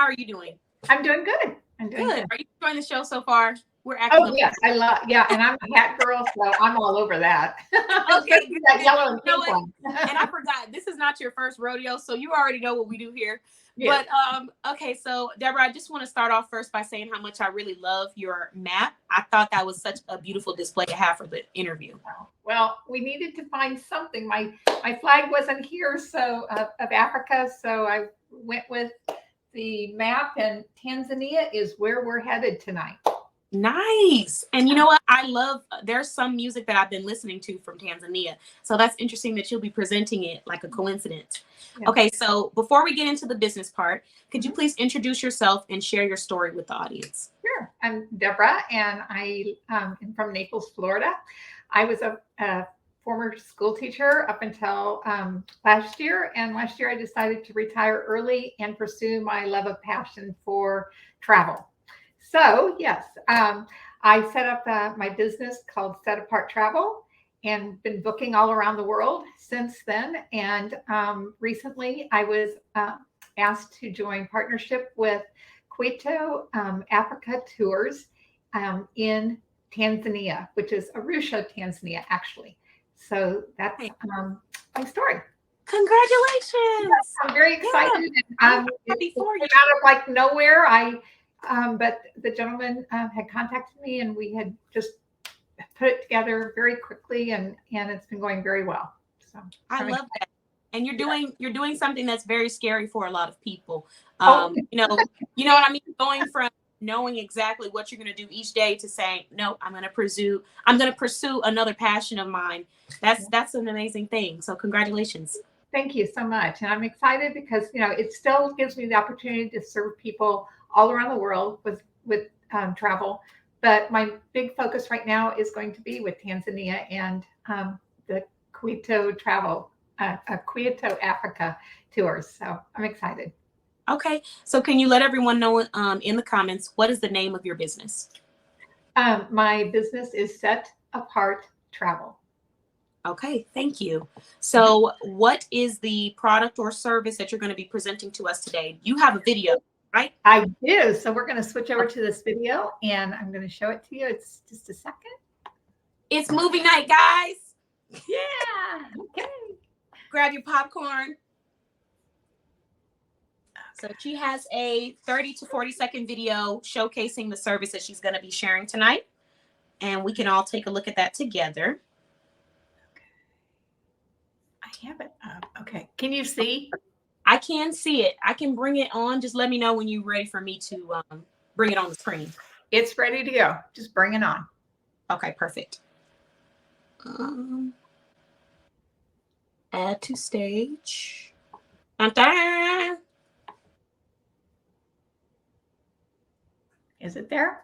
are you doing? I'm doing good. I'm doing Good. good. Are you enjoying the show so far? We're acting Oh, yes, I love, yeah, and I'm a hat girl, so I'm all over that. Okay, Especially that good. yellow and You know pink one. And I forgot, this is not your first rodeo, so you already know what we do here. Yes. But okay, so Deborah, I just want to start off first by saying how much I really love your map. I thought that was such a beautiful display to have for the interview. Well, we needed to find something. My flag wasn't here, so of Africa, so I went with the map, and Tanzania is where we're headed tonight. Nice. And you know what? I love, there's some music that I've been listening to from Tanzania. So that's interesting that you'll be presenting it like a coincidence. Yeah. Okay, so before we get into the business part, could you please introduce yourself and share your story with the audience? Sure. I'm Deborah, and I am from Naples, Florida. I was a former school teacher up until last year. And last year I decided to retire early and pursue my love of passion for travel. So, yes, I set up my business called Set Apart Travel and been booking all around the world since then. And recently I was asked to join partnership with Quito Africa Tours in Tanzania, which is Arusha, Tanzania, actually. So that's my story. Congratulations! Yes, I'm very excited. Yeah, And it came out of like nowhere. But the gentleman had contacted me, and we had just put it together very quickly, and it's been going very well. So I love that. And you're doing something that's very scary for a lot of people. You know what I mean? Going from knowing exactly what you're going to do each day to saying, no, I'm going to pursue another passion of mine. That's an amazing thing. So congratulations. Thank you so much. And I'm excited because, it still gives me the opportunity to serve people all around the world with travel. But my big focus right now is going to be with Tanzania and the Quito Africa tours. So I'm excited. Okay. So can you let everyone know in the comments, what is the name of your business? My business is Set Apart Travel. Okay, thank you. So what is the product or service that you're going to be presenting to us today? You have a video, right? I do. So we're going to switch over to this video, and I'm going to show it to you. It's just a second. It's movie night, guys. Yeah. Okay. Grab your popcorn. So she has a 30 to 40-second video showcasing the service that she's going to be sharing tonight. And we can all take a look at that together. I have it up. Okay. Can you see? I can see it. I can bring it on. Just let me know when you're ready for me to bring it on the screen. It's ready to go. Just bring it on. Okay, perfect. Add to stage. Dun-dun. Is it there?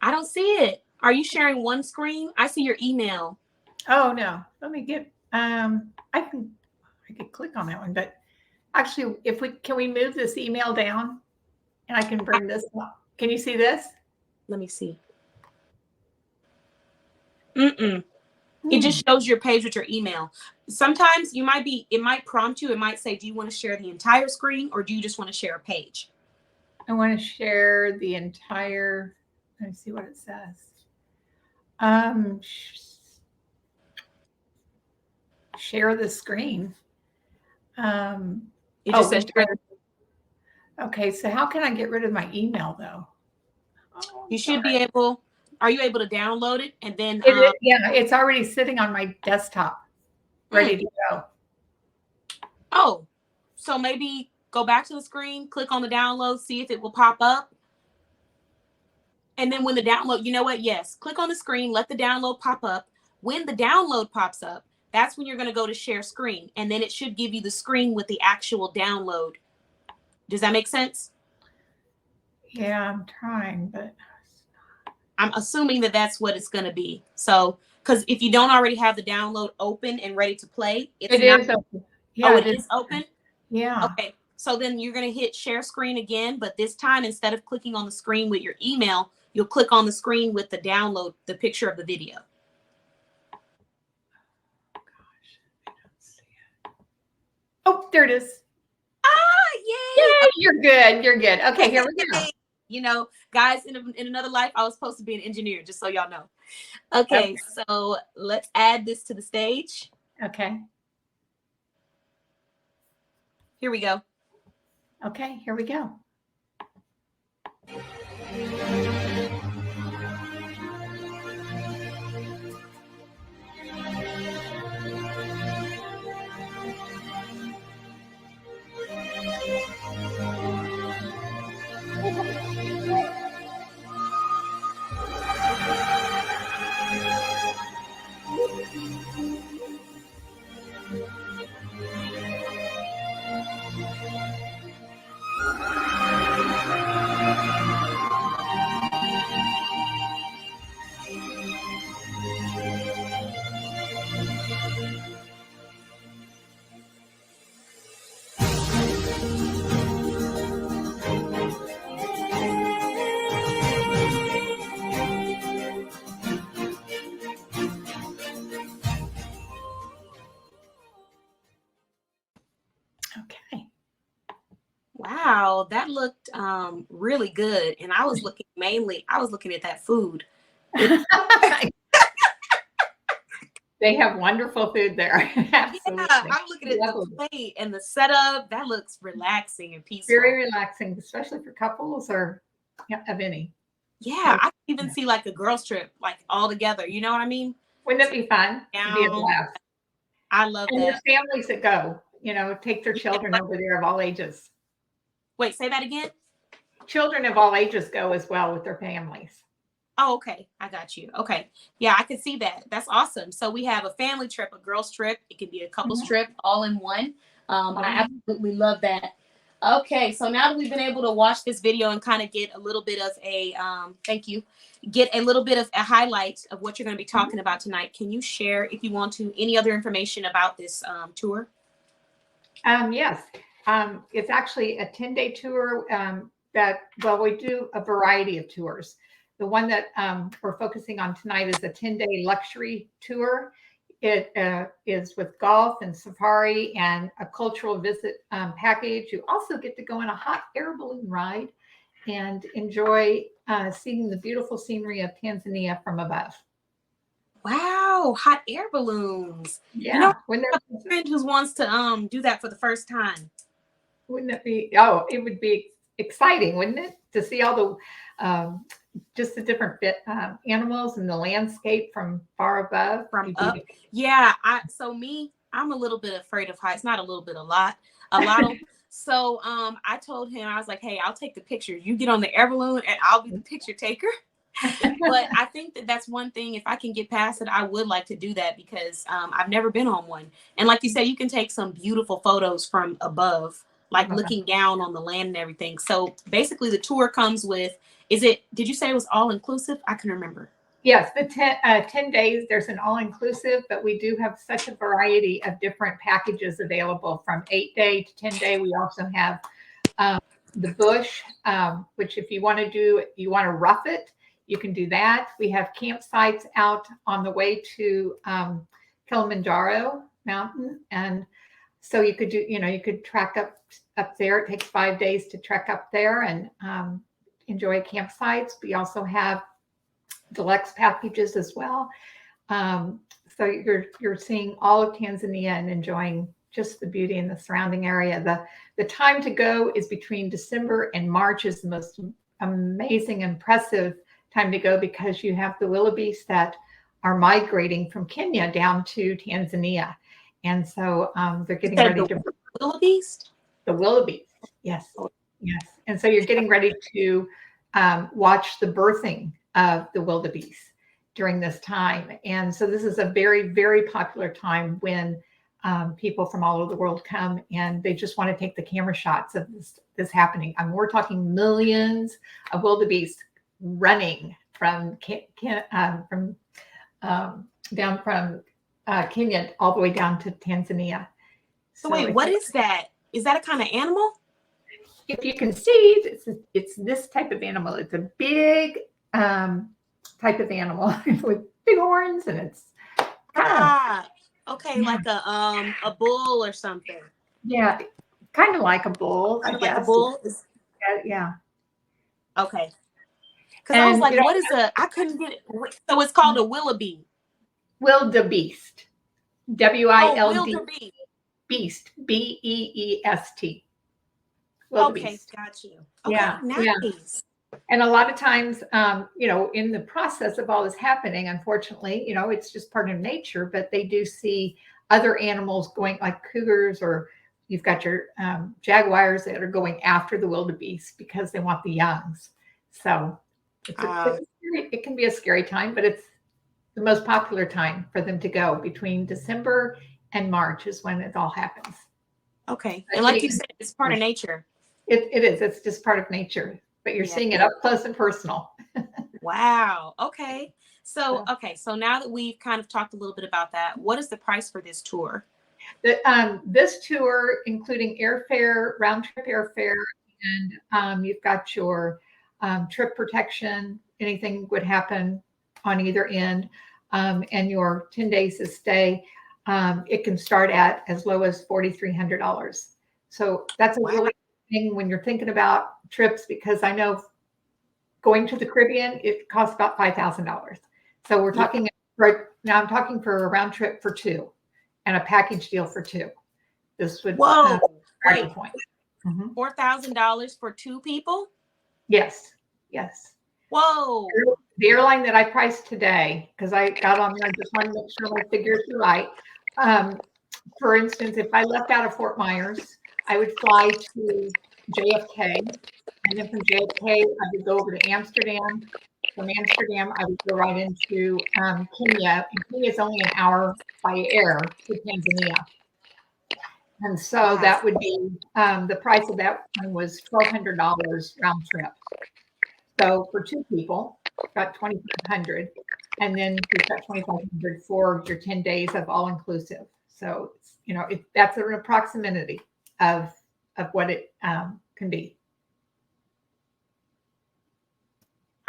I don't see it. Are you sharing one screen? I see your email. Oh no. Let me get I could click on that one, but actually can we move this email down and I can bring this up. Can you see this? Let me see. It just shows your page with your email. Sometimes it might prompt you. It might say, do you want to share the entire screen or do you just want to share a page? I want to share the entire, let me see what it says. Share the screen. It just says share. Okay, so how can I get rid of my email though? You should be able. Are you able to download it and then? Yeah, it's already sitting on my desktop, ready to go. Oh, so maybe go back to the screen, click on the download, see if it will pop up. And then when the download, you know what? Yes, click on the screen, let the download pop up. When the download pops up, that's when you're going to go to share screen. And then it should give you the screen with the actual download. Does that make sense? Yeah, I'm trying, but I'm assuming that that's what it's going to be. So, because if you don't already have the download open and ready to play, it is open. Yeah, it is open? Yeah. Okay. So then you're going to hit share screen again, but this time, instead of clicking on the screen with your email, you'll click on the screen with the download, the picture of the video. Gosh, I don't see it. Oh, there it is. Ah, Yay! Yay, you're good. You're good. Okay, here we go. You know, guys, in another life, I was supposed to be an engineer, just so y'all know. Okay. Okay, so let's add this to the stage. Okay. Here we go. Okay, here we go. Okay. Wow, that looked really good. And I was looking at that food. They have wonderful food there. Absolutely. Yeah, I'm looking at the plate and the setup. That looks relaxing and peaceful. Very relaxing, especially for couples or of any. Yeah, I can even see like a girls trip, like all together. You know what I mean? Wouldn't it be fun? It'd be a blast. I love and that. there's families that go, take their children over there of all ages. Wait, say that again? Children of all ages go as well with their families. Oh, okay. I got you. Okay. Yeah, I can see that. That's awesome. So we have a family trip, a girls trip. It could be a couples trip all in one. And I absolutely love that. Okay. So now that we've been able to watch this video and kind of get a little bit of a, get a little bit of a highlight of what you're going to be talking about tonight. Can you share, if you want to, any other information about this tour? Yes. It's actually a 10-day tour we do a variety of tours. The one that we're focusing on tonight is a 10-day luxury tour. It is with golf and safari and a cultural visit package. You also get to go on a hot air balloon ride and enjoy seeing the beautiful scenery of Tanzania from above. Wow, hot air balloons. Yeah. When there's a friend who wants to do that for the first time. Wouldn't it be? Oh, it would be exciting, wouldn't it? To see all the just the different animals and the landscape from far above. From up. Yeah. I'm a little bit afraid of heights. Not a little bit, a lot. So I told him, I was like, hey, I'll take the pictures. You get on the air balloon and I'll be the picture taker. But I think that's one thing. If I can get past it, I would like to do that because I've never been on one. And like you said, you can take some beautiful photos from above, like looking down on the land and everything. So basically the tour comes with, did you say it was all inclusive? I can remember. Yes, the 10 days, there's an all-inclusive, but we do have such a variety of different packages available from 8-day to 10-day. We also have the bush, which if you want to rough it, you can do that. We have campsites out on the way to Kilimanjaro mountain. And so you could you could trek up there. It takes 5 days to trek up there and enjoy campsites. We also have deluxe packages as well. So you're seeing all of Tanzania and enjoying just the beauty in the surrounding area. The time to go is between December and March is the most amazing, impressive time to go because you have the wildebeest that are migrating from Kenya down to Tanzania. And so they're getting ready to... Wildebeest? The wildebeest, yes. Yes. And so you're getting ready to watch the birthing of the wildebeest during this time. And so this is a very, very popular time when people from all over the world come and they just want to take the camera shots of this happening. We're talking millions of wildebeest running from down from Kenya all the way down to Tanzania. So wait, what is that? Is that a kind of animal? If you can see, it's this type of animal. It's a big type of animal with big horns, and it's okay, like a bull or something. Yeah, Kind of like a bull, I Kind of like a guess. bull. Yeah. Okay. Because I was And like, what is a? I couldn't get it. So it's called a wildebeest. wildebeest, Oh, WILD wildebeest. beast, BEEST, Okay, wildebeest. got you. Okay, Yeah, yeah. nice. And a lot of times, in the process of all this happening, unfortunately, it's just part of nature, but they do see other animals going like cougars, or you've got your jaguars that are going after the wildebeest because they want the youngs. So it can be a scary time, but it's the most popular time for them to go. Between December and March is when it all happens. Okay. And like you said, it's part of nature. It is. It's just part of nature, but you're seeing it up close and personal. Wow. Okay. So now that we've kind of talked a little bit about that, what is the price for this tour? This tour, including airfare, round trip airfare, and you've got your trip protection, anything would happen on either end, and your 10 days of stay, it can start at as low as $4,300. So that's a really good thing when you're thinking about trips, because I know going to the Caribbean, it costs about $5,000. So we're talking now I'm talking for a round trip for two and a package deal for two. This would wait, point. $4,000 for two people? Yes. Whoa. The airline that I priced today, because I got on there, I just wanted to make sure my figures are right. For instance, if I left out of Fort Myers, I would fly to JFK, and then from JFK, I would go over to Amsterdam. From Amsterdam, I would go right into Kenya. And Kenya is only an hour by air to Tanzania. And so that would be the price of that one was $1,200 round trip. So for two people, about $2,500, and then you've got $2,500 for your 10 days of all inclusive. So that's an approximity of what it can be.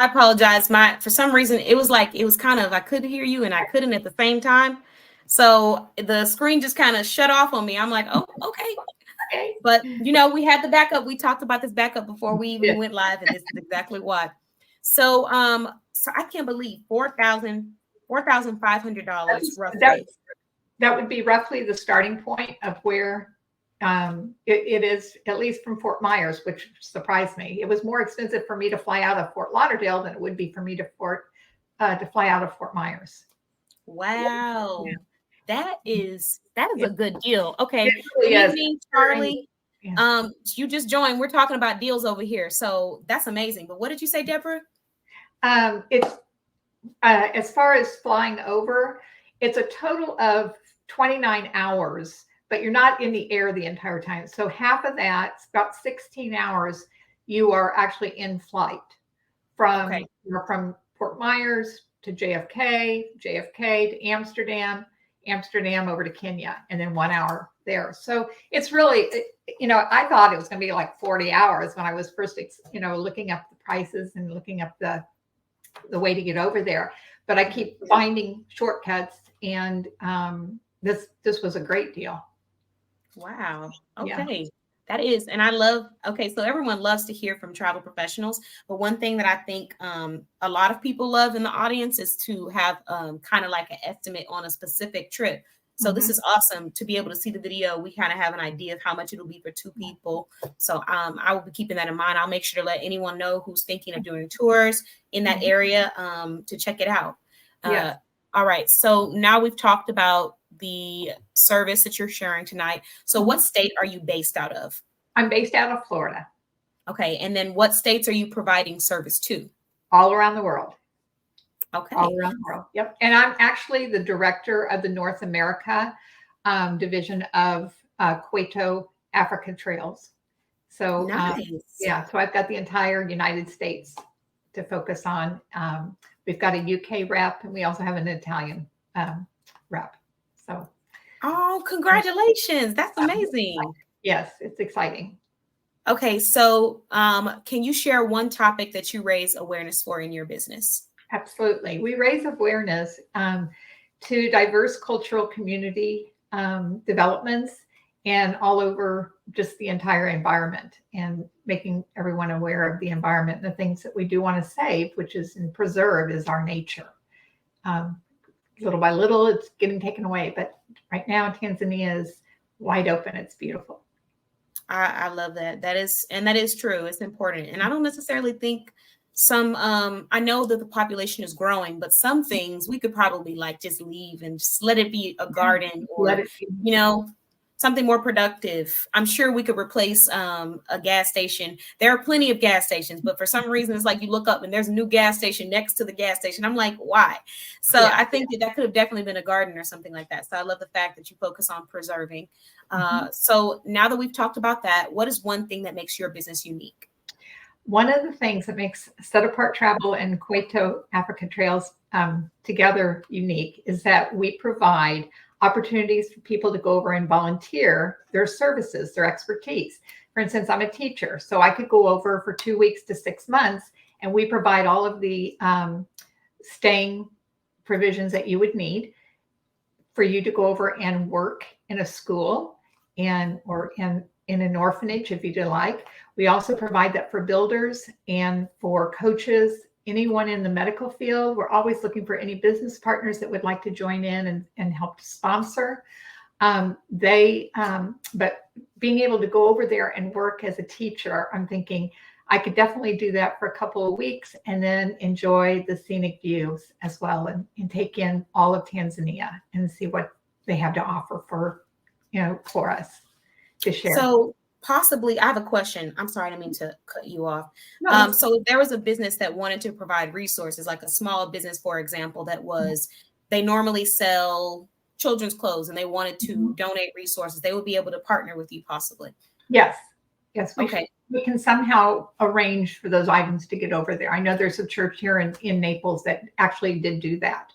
I apologize. For some reason, it was kind of, I couldn't hear you and I couldn't at the same time. So the screen just kind of shut off on me. I'm like, oh, okay. But we had the backup. We talked about this backup before we even went live, and this is exactly why. So so I can't believe $4,500 roughly. That would be roughly the starting point of where it is, at least from Fort Myers, which surprised me. It was more expensive for me to fly out of Fort Lauderdale than it would be for me to fly out of Fort Myers. Wow. Yeah. That is a good deal. Okay. Really good evening, Charlie. You just joined. We're talking about deals over here. So that's amazing. But what did you say, Deborah? It's as far as flying over, it's a total of 29 hours, but you're not in the air the entire time. So half of that, about 16 hours, you are actually in flight from Fort Myers to JFK to Amsterdam over to Kenya, and then 1 hour there. So it's really, I thought it was going to be like 40 hours when I was first, looking up the prices and looking up the way to get over there. But I keep finding shortcuts, and this was a great deal. Wow. Okay. Yeah. That is, and I love, so everyone loves to hear from travel professionals, but one thing that I think a lot of people love in the audience is to have kind of like an estimate on a specific trip. So this is awesome to be able to see the video. We kind of have an idea of how much it'll be for two people. So I will be keeping that in mind. I'll make sure to let anyone know who's thinking of doing tours in that area to check it out. All right. So now we've talked about the service that you're sharing tonight. So what state are you based out of? I'm based out of Florida. Okay. And then what states are you providing service to? All around the world. Okay. All around the world. Yep. And I'm actually the director of the North America division of Cueto Africa Trails. So nice. So I've got the entire United States to focus on. We've got a UK rep, and we also have an Italian rep. So, congratulations. That's amazing. Yes, it's exciting. Okay, so can you share one topic that you raise awareness for in your business? Absolutely. We raise awareness to diverse cultural community developments and all over just the entire environment, and making everyone aware of the environment and the things that we do want to save, which is and preserve, is our nature. Little by little, it's getting taken away, but right now Tanzania is wide open. It's beautiful. I love that. That is true. It's important. And I don't necessarily think I know that the population is growing, but some things we could probably like just leave and just let it be a garden, or, something more productive. I'm sure we could replace a gas station. There are plenty of gas stations, but for some reason, it's like you look up and there's a new gas station next to the gas station. I'm like, why? So I think that could have definitely been a garden or something like that. So I love the fact that you focus on preserving. So now that we've talked about that, what is one thing that makes your business unique? One of the things that makes Set Apart Travel and Kwaito Africa Trails together unique is that we provide opportunities for people to go over and volunteer their services, their expertise. For instance, I'm a teacher, so I could go over for 2 weeks to 6 months, and we provide all of the staying provisions that you would need for you to go over and work in a school or in an orphanage if you like. We also provide that for builders and for coaches, anyone in the medical field. We're always looking for any business partners that would like to join in and help sponsor. But being able to go over there and work as a teacher, I'm thinking I could definitely do that for a couple of weeks and then enjoy the scenic views as well, and take in all of Tanzania and see what they have to offer for us to share. So possibly, I have a question. I'm sorry, I didn't mean to cut you off. No. So if there was a business that wanted to provide resources, like a small business, for example, they normally sell children's clothes and they wanted to donate resources, they would be able to partner with you possibly. Yes. We can somehow arrange for those items to get over there. I know there's a church here in Naples that actually did do that.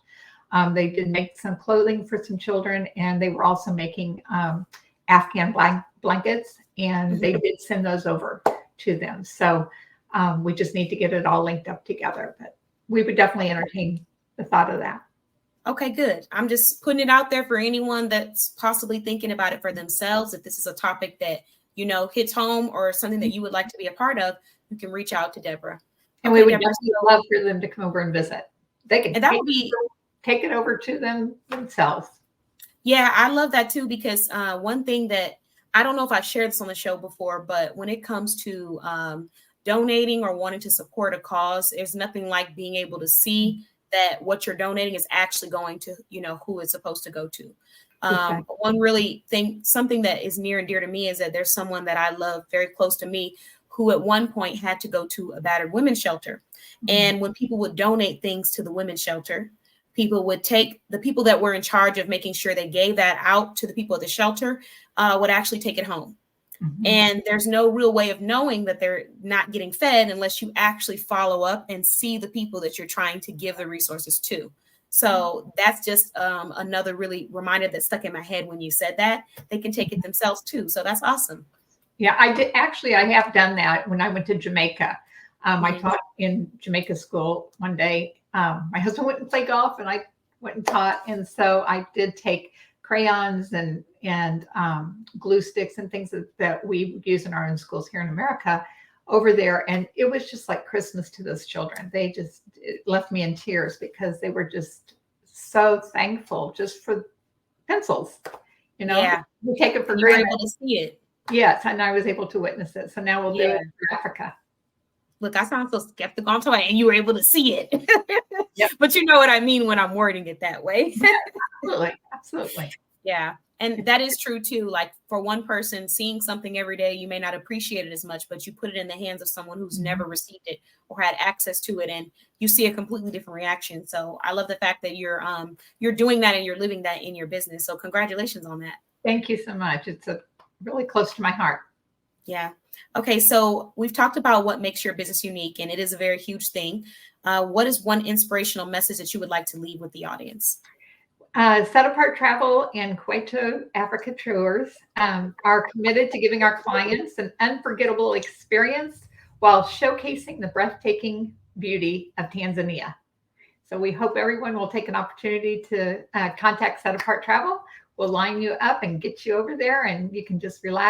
They did make some clothing for some children, and they were also making Afghan blankets, and they did send those over to them. So we just need to get it all linked up together, but we would definitely entertain the thought of that. Okay, good. I'm just putting it out there for anyone that's possibly thinking about it for themselves. If this is a topic that, hits home or something that you would like to be a part of, you can reach out to Deborah. And we would definitely love for them to come over and visit. They can take it over to themselves. Yeah, I love that too, because one thing that I don't know if I've shared this on the show before, but when it comes to donating or wanting to support a cause, there's nothing like being able to see that what you're donating is actually going to, who it's supposed to go to. One really something that is near and dear to me is that there's someone that I love very close to me who at one point had to go to a battered women's shelter. And when people would donate things to the women's shelter, people would take the people that were in charge of making sure they gave that out to the people at the shelter would actually take it home. And there's no real way of knowing that they're not getting fed unless you actually follow up and see the people that you're trying to give the resources to. So that's just another really reminder that stuck in my head when you said that. They can take it themselves too. So that's awesome. Yeah, I did. Actually, I have done that when I went to Jamaica. I taught in Jamaica school one day. My husband went and played golf, and I went and taught. And so I did take crayons and glue sticks and things that we use in our own schools here in America over there. And it was just like Christmas to those children. It left me in tears because they were just so thankful just for pencils. Yeah. We take it for granted. You were able to see it. Yes, and I was able to witness it. So now we'll do it for Africa. Look, I sound so skeptical. I'm talking, and you were able to see it. Yep. But you know what I mean when I'm wording it that way. Absolutely. Yeah. And that is true too. Like for one person seeing something every day, you may not appreciate it as much, but you put it in the hands of someone who's never received it or had access to it, and you see a completely different reaction. So I love the fact that you're doing that and you're living that in your business. So congratulations on that. Thank you so much. It's really close to my heart. Yeah. Okay. So we've talked about what makes your business unique, and it is a very huge thing. What is one inspirational message that you would like to leave with the audience? Set Apart Travel and Kwaito Africa Tours are committed to giving our clients an unforgettable experience while showcasing the breathtaking beauty of Tanzania. So we hope everyone will take an opportunity to contact Set Apart Travel. we'll line you up and get you over there, and you can just relax